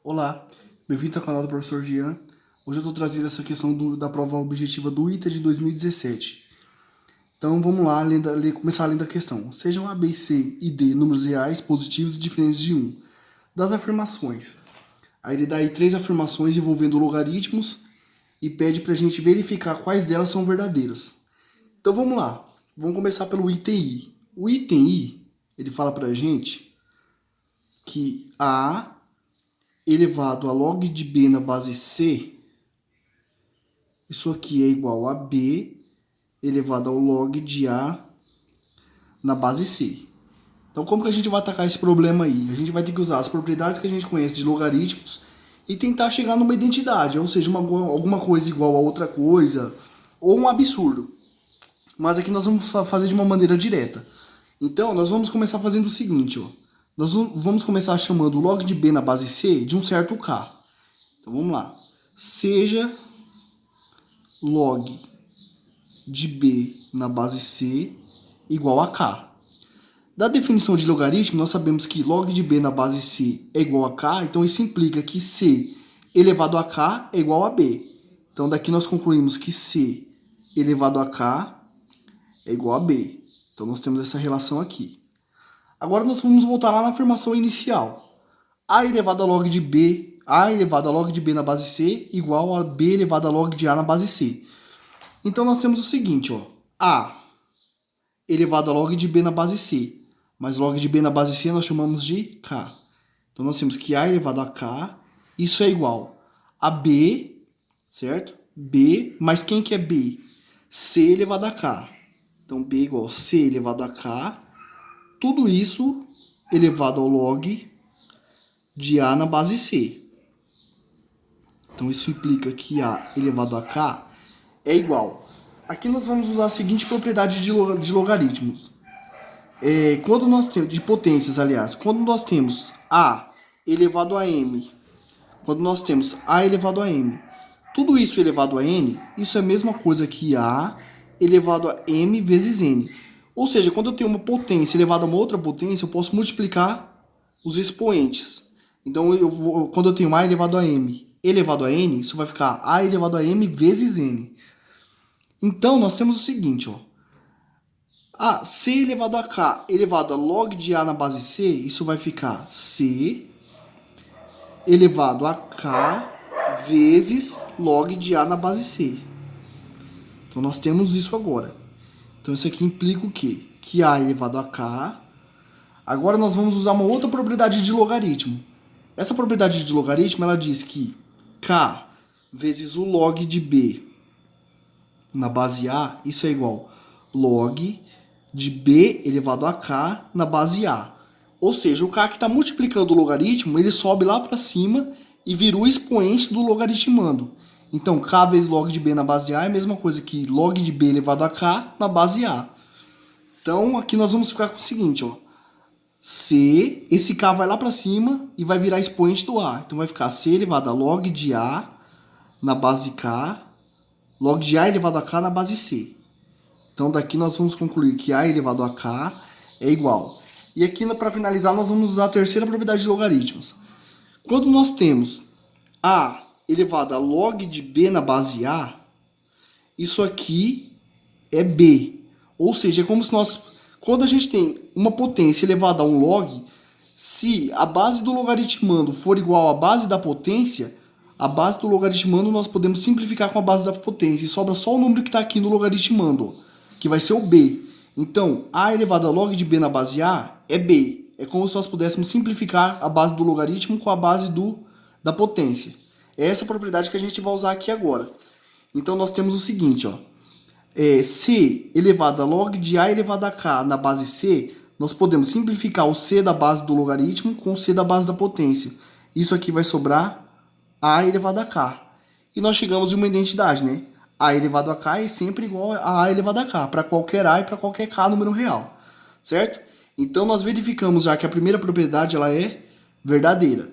Olá, bem-vindos ao canal do Professor Jean. Hoje eu estou trazendo essa questão da prova objetiva do ITA de 2017. Então vamos lá, começar lendo a questão. Sejam A, B, C e D números reais, positivos e diferentes de 1. Das afirmações. Aí ele dá aí 3 afirmações envolvendo logaritmos e pede para a gente verificar quais delas são verdadeiras. Então vamos lá, vamos começar pelo item I. O item I, ele fala para a gente que A elevado a log de B na base C, isso aqui é igual a B elevado ao log de A na base C. Então, como que a gente vai atacar esse problema aí? A gente vai ter que usar as propriedades que a gente conhece de logaritmos e tentar chegar numa identidade, ou seja, alguma coisa igual a outra coisa, ou um absurdo. Mas aqui nós vamos fazer de uma maneira direta. Então, nós vamos começar fazendo o seguinte, ó. Nós vamos começar chamando o log de B na base C de um certo K. Então, vamos lá. Seja log de B na base C igual a K. Da definição de logaritmo, nós sabemos que log de B na base C é igual a K, então isso implica que C elevado a K é igual a B. Então, daqui nós concluímos que C elevado a K é igual a B. Então, nós temos essa relação aqui. Agora, nós vamos voltar lá na afirmação inicial. A elevado a log de B, A elevado a log de B na base C igual a B elevado a log de A na base C. Então, nós temos o seguinte, ó. A elevado a log de B na base C. Mas log de B na base C nós chamamos de K. Então, nós temos que A elevado a K, isso é igual a B, certo? B, mas quem que é B? C elevado a K. Então, B igual a C elevado a K. Tudo isso elevado ao log de A na base C. Então, isso implica que A elevado a K é igual. Aqui nós vamos usar a seguinte propriedade de logaritmos. Quando nós temos, de potências, aliás, quando nós temos A elevado a M, quando nós temos A elevado a M, tudo isso elevado a N, isso é a mesma coisa que A elevado a M vezes N. Ou seja, quando eu tenho uma potência elevada a uma outra potência, eu posso multiplicar os expoentes. Então, quando eu tenho A elevado a M elevado a N, isso vai ficar A elevado a M vezes N. Então, nós temos o seguinte, ó. C elevado a K elevado a log de A na base C, isso vai ficar C elevado a K vezes log de A na base C. Então, nós temos isso agora. Então, isso aqui implica o quê? Que A elevado a K. Agora, nós vamos usar uma outra propriedade de logaritmo. Essa propriedade de logaritmo, ela diz que K vezes o log de B na base A, isso é igual log de B elevado a K na base A. Ou seja, o K que está multiplicando o logaritmo, ele sobe lá para cima e vira o expoente do logaritmando. Então, K vezes log de B na base A é a mesma coisa que log de B elevado a K na base A. Então, aqui nós vamos ficar com o seguinte, ó. C, esse K vai lá para cima e vai virar expoente do A. Então, vai ficar C elevado a log de A na base K, log de A elevado a K na base C. Então, daqui nós vamos concluir que A elevado a K é igual. E aqui, para finalizar, nós vamos usar a terceira propriedade de logaritmos. Quando nós temos A elevado a log de B na base A, isso aqui é B. Ou seja, é como se quando a gente tem uma potência elevada a um log, se a base do logaritmando for igual à base da potência, a base do logaritmando nós podemos simplificar com a base da potência. E sobra só o número que está aqui no logaritmando, que vai ser o B. Então, A elevado a log de B na base A é B. É como se nós pudéssemos simplificar a base do logaritmo com a base da potência. É essa propriedade que a gente vai usar aqui agora. Então, nós temos o seguinte, ó. C elevado a log de A elevado a K na base C, nós podemos simplificar o C da base do logaritmo com o C da base da potência. Isso aqui vai sobrar A elevado a K. E nós chegamos em uma identidade, né? A elevado a K é sempre igual a elevado a K, para qualquer A e para qualquer K número real, certo? Então, nós verificamos já que a primeira propriedade ela é verdadeira.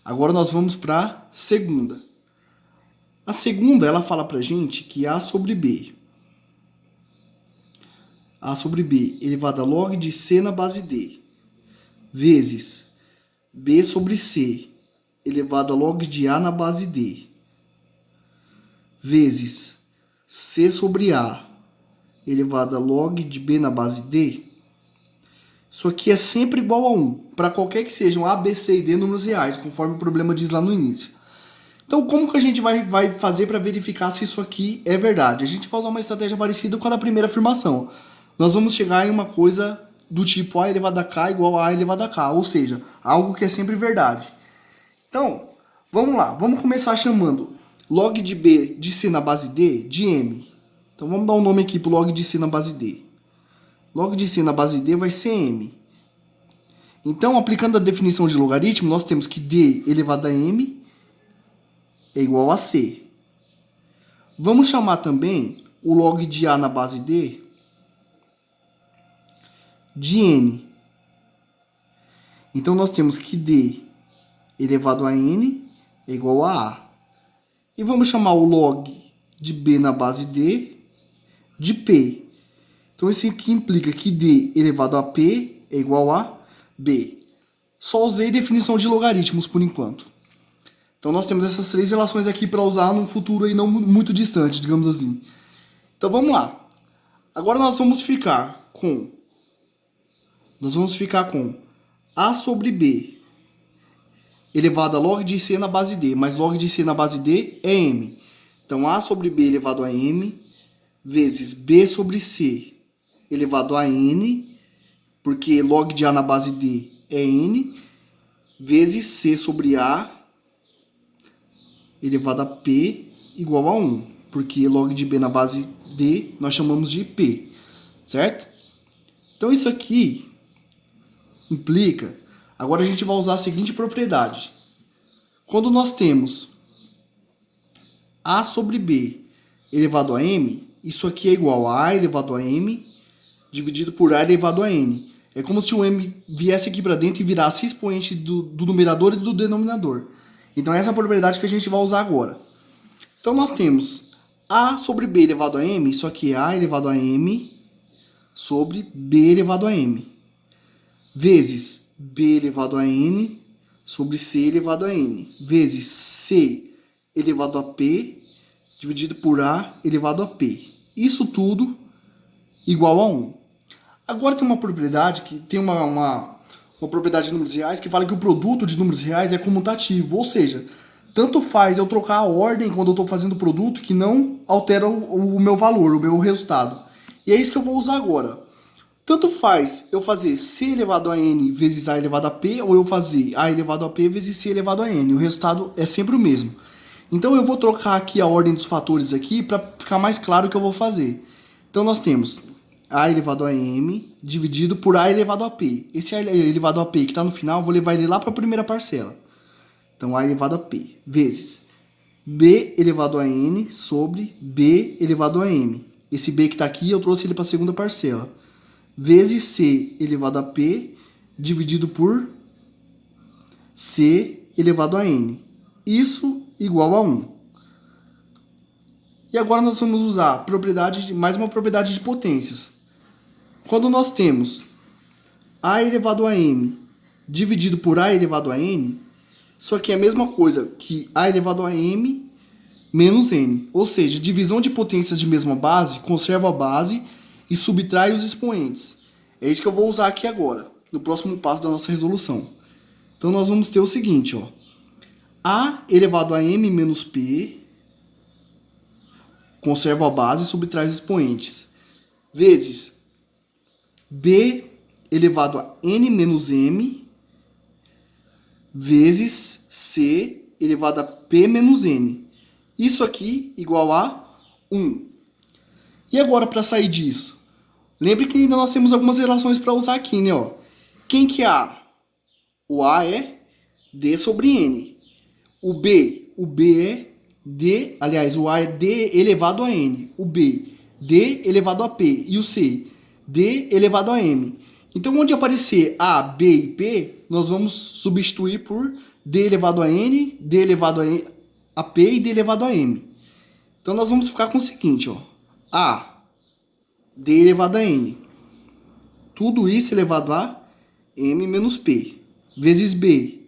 Agora, nós vamos para a segunda. A segunda, ela fala para a gente que A sobre B elevado a log de C na base D, vezes B sobre C elevado a log de A na base D, vezes C sobre A elevado a log de B na base D, isso aqui é sempre igual a 1, para qualquer que sejam A, B, C e D números reais, conforme o problema diz lá no início. Então, como que a gente vai fazer para verificar se isso aqui é verdade? A gente vai usar uma estratégia parecida com a da primeira afirmação. Nós vamos chegar em uma coisa do tipo A elevado a K igual a A elevado a K, ou seja, algo que é sempre verdade. Então, vamos lá, vamos começar chamando log de B de C na base D de M. Então, vamos dar um nome aqui para o log de C na base D. Log de C na base D vai ser M. Então, aplicando a definição de logaritmo, nós temos que D elevado a M é igual a C. Vamos chamar também o log de A na base D de N. Então, nós temos que D elevado a N é igual a A. E vamos chamar o log de B na base D de P. Então, isso aqui implica que D elevado a P é igual a B. Só usei definição de logaritmos por enquanto. Então, nós temos essas três relações aqui para usar num futuro aí não muito distante, digamos assim. Então, vamos lá. Agora nós vamos ficar com A sobre B elevado a log de C na base D, mas log de C na base D é M. Então, A sobre B elevado a M vezes B sobre C elevado a N, porque log de A na base D é N, vezes C sobre A elevado a P igual a 1, porque log de B na base D nós chamamos de P, certo? Então isso aqui implica, agora a gente vai usar a seguinte propriedade. Quando nós temos A sobre B elevado a M, isso aqui é igual a A elevado a M dividido por A elevado a N. É como se o M viesse aqui para dentro e virasse expoente do numerador e do denominador. Então, essa é a propriedade que a gente vai usar agora. Então, nós temos A sobre B elevado a M, isso aqui é A elevado a M sobre B elevado a M, vezes B elevado a N sobre C elevado a N, vezes C elevado a P dividido por A elevado a P. Isso tudo igual a 1. Agora tem uma propriedade que tem uma propriedade de números reais que fala que o produto de números reais é comutativo, ou seja, tanto faz eu trocar a ordem quando eu estou fazendo o produto que não altera o meu valor, o meu resultado. E é isso que eu vou usar agora. Tanto faz eu fazer C elevado a N vezes A elevado a P, ou eu fazer A elevado a P vezes C elevado a N. O resultado é sempre o mesmo. Então eu vou trocar aqui a ordem dos fatores aqui para ficar mais claro o que eu vou fazer. Então nós temos A elevado a M dividido por A elevado a P. Esse A elevado a P que está no final, eu vou levar ele lá para a primeira parcela. Então, A elevado a P vezes B elevado a N sobre B elevado a M. Esse B que está aqui, eu trouxe ele para a segunda parcela. Vezes C elevado a P dividido por C elevado a N. Isso igual a 1. E agora nós vamos usar mais uma propriedade de potências. Quando nós temos A elevado a M dividido por A elevado a N, isso aqui é a mesma coisa que A elevado a M menos N. Ou seja, divisão de potências de mesma base, conserva a base e subtrai os expoentes. É isso que eu vou usar aqui agora, no próximo passo da nossa resolução. Então nós vamos ter o seguinte, ó. A elevado a M menos P, conserva a base e subtrai os expoentes, vezes B elevado a N menos M, vezes C elevado a P menos N. Isso aqui igual a 1. E agora, para sair disso? Lembre que ainda nós temos algumas relações para usar aqui, né? Ó. Quem que é A? O A é D sobre N. O B é D, aliás, o A é D elevado a N. O B, D elevado a P. E o C, D elevado a M. Então, onde aparecer A, B e P, nós vamos substituir por D elevado a N, D elevado a P e D elevado a M. Então, nós vamos ficar com o seguinte, ó. A, D elevado a N. Tudo isso elevado a M menos P. Vezes B,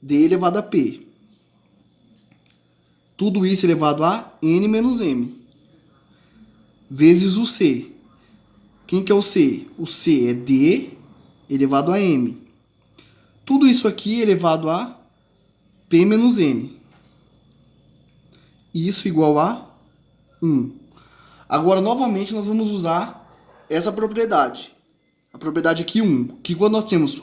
D elevado a P. Tudo isso elevado a N menos M. Vezes o C. Quem que é o C? O C é D elevado a M. Tudo isso aqui elevado a P menos N. E isso igual a 1. Agora, novamente, nós vamos usar essa propriedade. A propriedade aqui 1. Que quando nós temos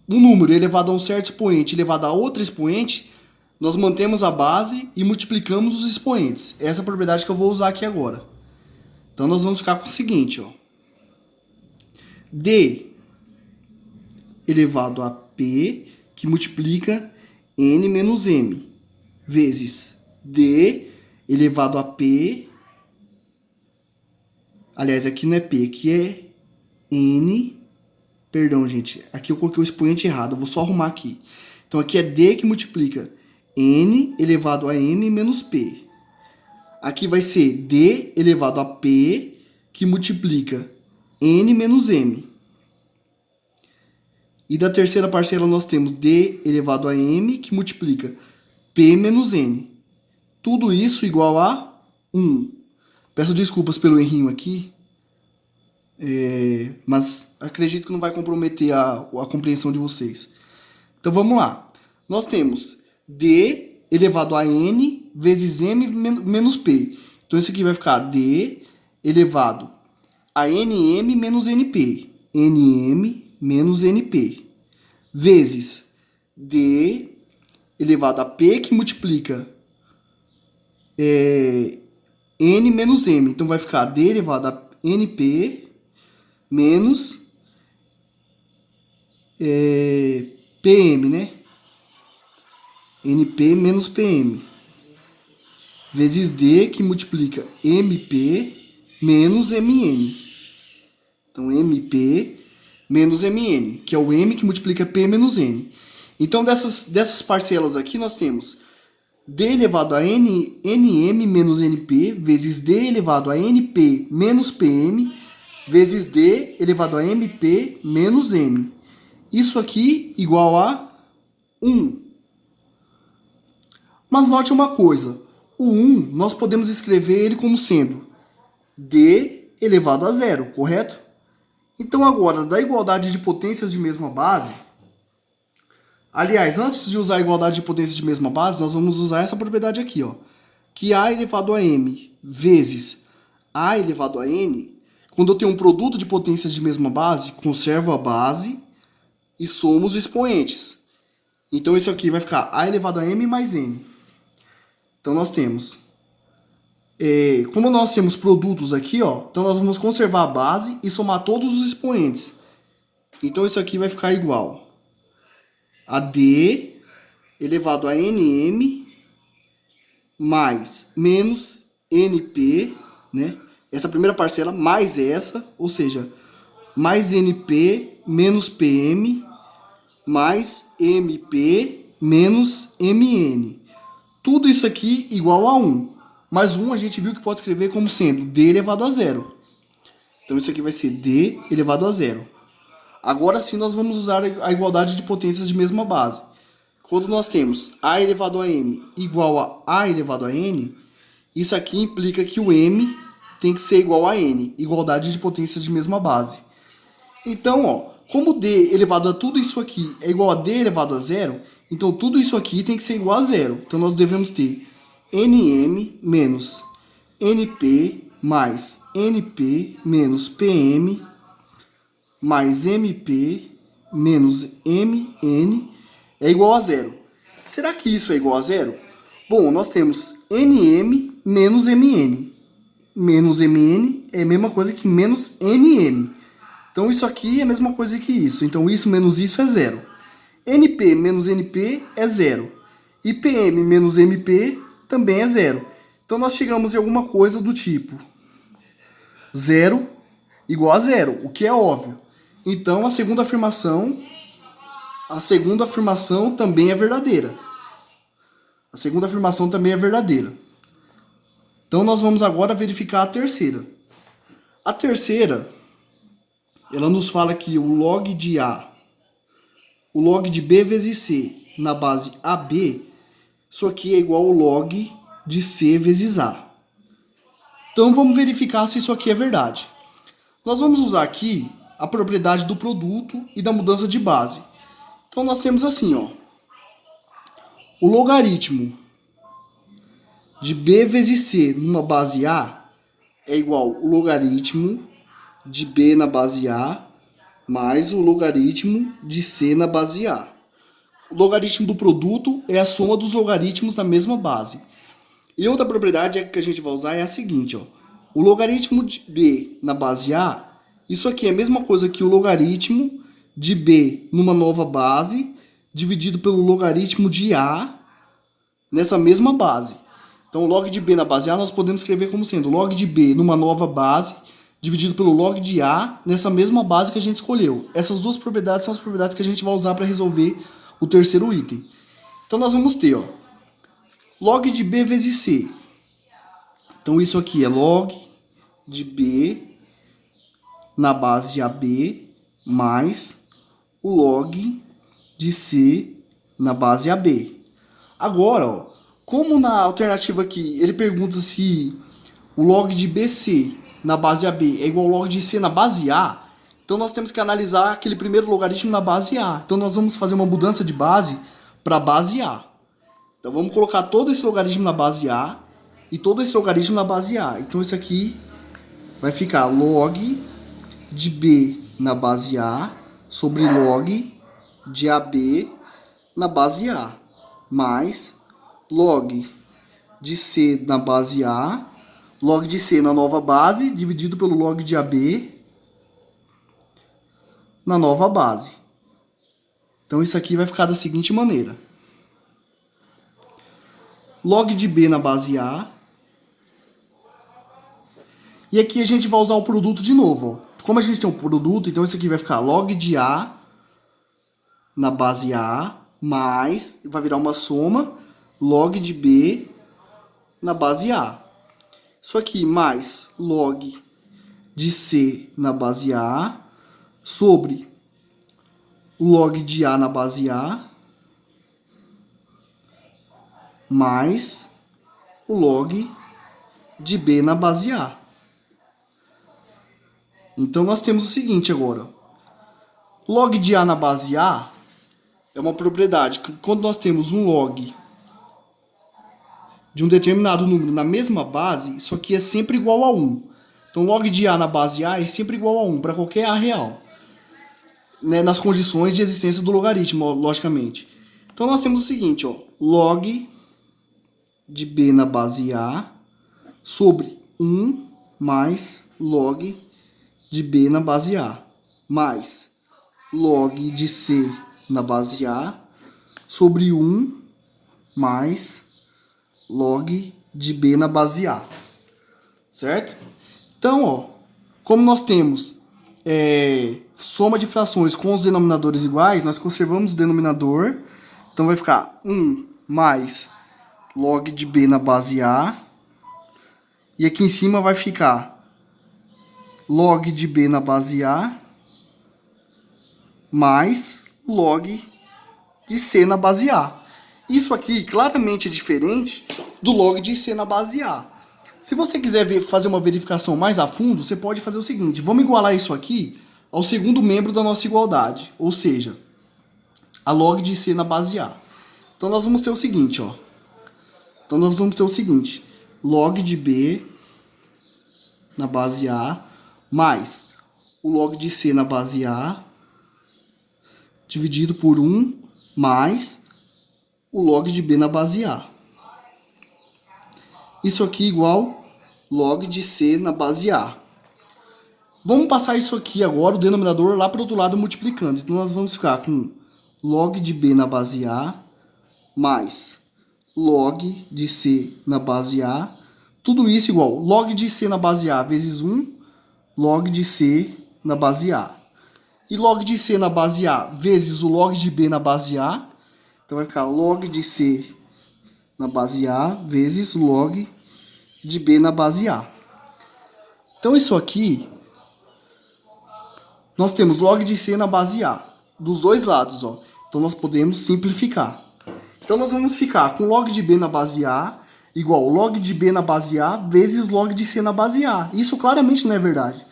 um número elevado a um certo expoente elevado a outro expoente, nós mantemos a base e multiplicamos os expoentes. Essa é a propriedade que eu vou usar aqui agora. Então, nós vamos ficar com o seguinte, ó. D elevado a P, que multiplica N menos M, vezes D elevado a P. Aliás, aqui não é P, aqui é N. Perdão, gente. Aqui eu coloquei o expoente errado. Eu vou só arrumar aqui. Então, aqui é D que multiplica N elevado a M menos P. Aqui vai ser D elevado a P, que multiplica N menos M. E da terceira parcela nós temos D elevado a M, que multiplica P menos N. Tudo isso igual a 1. Peço desculpas pelo errinho aqui, mas acredito que não vai comprometer a compreensão de vocês. Então vamos lá. Nós temos D elevado a N vezes M menos P. Então isso aqui vai ficar D elevado a NM menos NP. NM menos NP. Vezes D elevado a P, que multiplica N menos M. Então vai ficar D elevado a NP menos PM, né? NP menos PM. Vezes D, que multiplica MP menos MN. Então, MP menos MN, que é o M que multiplica P menos N. Então, dessas parcelas aqui, nós temos D elevado a NM menos NP, vezes D elevado a NP menos PM, vezes D elevado a MP menos N. Isso aqui igual a 1. Mas note uma coisa. O 1, nós podemos escrever ele como sendo D elevado a 0, correto? Então, agora, da igualdade de potências de mesma base... Aliás, antes de usar a igualdade de potências de mesma base, nós vamos usar essa propriedade aqui, ó. Que A elevado a M vezes A elevado a N, quando eu tenho um produto de potências de mesma base, conservo a base e somo os expoentes. Então, isso aqui vai ficar A elevado a M mais N. Então, nós temos... como nós temos produtos aqui, ó, então nós vamos conservar a base e somar todos os expoentes. Então, isso aqui vai ficar igual a D elevado a NM mais menos NP, né? Essa primeira parcela mais essa, ou seja, mais NP menos PM mais MP menos MN. Tudo isso aqui igual a 1. Mas 1 a gente viu que pode escrever como sendo D elevado a 0. Então isso aqui vai ser D elevado a 0. Agora sim nós vamos usar a igualdade de potências de mesma base. Quando nós temos A elevado a M igual a A elevado a N, isso aqui implica que o M tem que ser igual a N, igualdade de potências de mesma base. Então, ó, como D elevado a tudo isso aqui é igual a D elevado a 0, então tudo isso aqui tem que ser igual a 0. Então nós devemos ter NM menos NP mais NP menos PM mais MP menos MN é igual a 0. Será que isso é igual a 0? Bom, nós temos NM menos MN. Menos MN é a mesma coisa que menos NM. Então isso aqui é a mesma coisa que isso. Então isso menos isso é 0. NP menos NP é 0. E PM menos MP também é 0. Então nós chegamos em alguma coisa do tipo 0 igual a 0, o que é óbvio. Então a segunda afirmação também é verdadeira. A segunda afirmação também é verdadeira. Então nós vamos agora verificar a terceira. A terceira, ela nos fala que o log de A, o log de B vezes C na base AB, isso aqui é igual ao log de C vezes A. Então vamos verificar se isso aqui é verdade. Nós vamos usar aqui a propriedade do produto e da mudança de base. Então nós temos assim, ó, o logaritmo de B vezes C numa base A é igual ao logaritmo de B na base A mais o logaritmo de C na base A. O logaritmo do produto é a soma dos logaritmos da mesma base. E outra propriedade que a gente vai usar é a seguinte, ó. O logaritmo de B na base A, isso aqui é a mesma coisa que o logaritmo de B numa nova base, dividido pelo logaritmo de A nessa mesma base. Então, o log de B na base A nós podemos escrever como sendo log de B numa nova base, dividido pelo log de A nessa mesma base que a gente escolheu. Essas duas propriedades são as propriedades que a gente vai usar para resolver o terceiro item. Então, nós vamos ter, ó, log de B vezes C. Então, isso aqui é log de B na base AB mais o log de C na base AB. Agora, ó, como na alternativa aqui ele pergunta se o log de BC na base AB é igual ao log de C na base A, então nós temos que analisar aquele primeiro logaritmo na base A. Então nós vamos fazer uma mudança de base para a base A. Então vamos colocar todo esse logaritmo na base A e todo esse logaritmo na base A. Então isso aqui vai ficar log de B na base A sobre log de AB na base A mais log de C na base A, log de C na nova base, dividido pelo log de AB na nova base. Então isso aqui vai ficar da seguinte maneira. Log de B na base A. E aqui a gente vai usar o produto de novo, ó. Como a gente tem um produto, então isso aqui vai ficar log de A na base A, mais, vai virar uma soma, log de B na base A. Isso aqui mais log de C na base A, sobre o log de A na base A, mais o log de B na base A. Então, nós temos o seguinte agora. Log de A na base A é uma propriedade que quando nós temos um log de um determinado número na mesma base, isso aqui é sempre igual a 1. Então, log de A na base A é sempre igual a 1 para qualquer A real, né, nas condições de existência do logaritmo, logicamente. Então, nós temos o seguinte, ó, log de B na base A sobre 1 mais log de B na base A, mais log de C na base A sobre 1 mais log de B na base A, certo? Então, ó, como nós temos soma de frações com os denominadores iguais, nós conservamos o denominador, então vai ficar 1 mais log de B na base A, e aqui em cima vai ficar log de B na base A mais log de C na base A. Isso aqui claramente é diferente do log de C na base A. Se você quiser fazer uma verificação mais a fundo, você pode fazer o seguinte. Vamos igualar isso aqui ao segundo membro da nossa igualdade, ou seja, a log de C na base A. Então nós vamos ter o seguinte, ó. Então nós vamos ter o seguinte, log de B na base A mais o log de C na base A dividido por 1 mais o log de B na base A. Isso aqui igual log de C na base A. Vamos passar isso aqui agora, o denominador, lá para o outro lado multiplicando. Então nós vamos ficar com log de B na base A mais log de C na base A. Tudo isso igual log de C na base A vezes 1, log de C na base A. E log de C na base A vezes o log de B na base A. Então vai ficar log de C na base A vezes log de B na base A. Então isso aqui, nós temos log de C na base A, dos dois lados, ó. Então nós podemos simplificar. Então nós vamos ficar com log de B na base A igual log de B na base A vezes log de C na base A. Isso claramente não é verdade.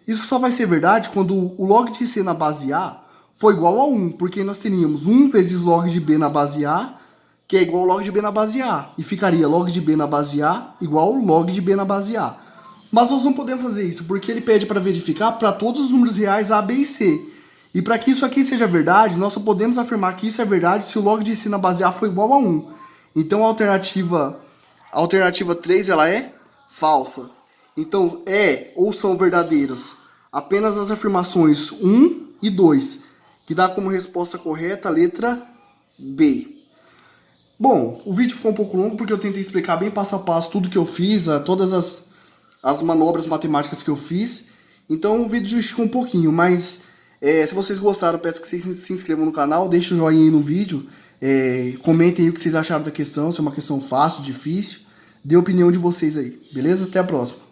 Isso só vai ser verdade quando o log de C na base A for igual a 1, porque nós teríamos 1 vezes log de B na base A, que é igual ao log de B na base A. E ficaria log de B na base A igual log de B na base A. Mas nós não podemos fazer isso, porque ele pede para verificar para todos os números reais A, B e C. E para que isso aqui seja verdade, nós só podemos afirmar que isso é verdade se o log de C na base A for igual a 1. Então a alternativa 3 ela é falsa. Então ou são verdadeiras apenas as afirmações 1 e 2, que dá como resposta correta a letra B. Bom, o vídeo ficou um pouco longo porque eu tentei explicar bem passo a passo tudo que eu fiz, todas as manobras matemáticas que eu fiz. Então o vídeo esticou um pouquinho, mas se vocês gostaram, peço que vocês se inscrevam no canal, deixem o joinha aí no vídeo, comentem aí o que vocês acharam da questão, se é uma questão fácil, difícil, dê a opinião de vocês aí, beleza? Até a próxima.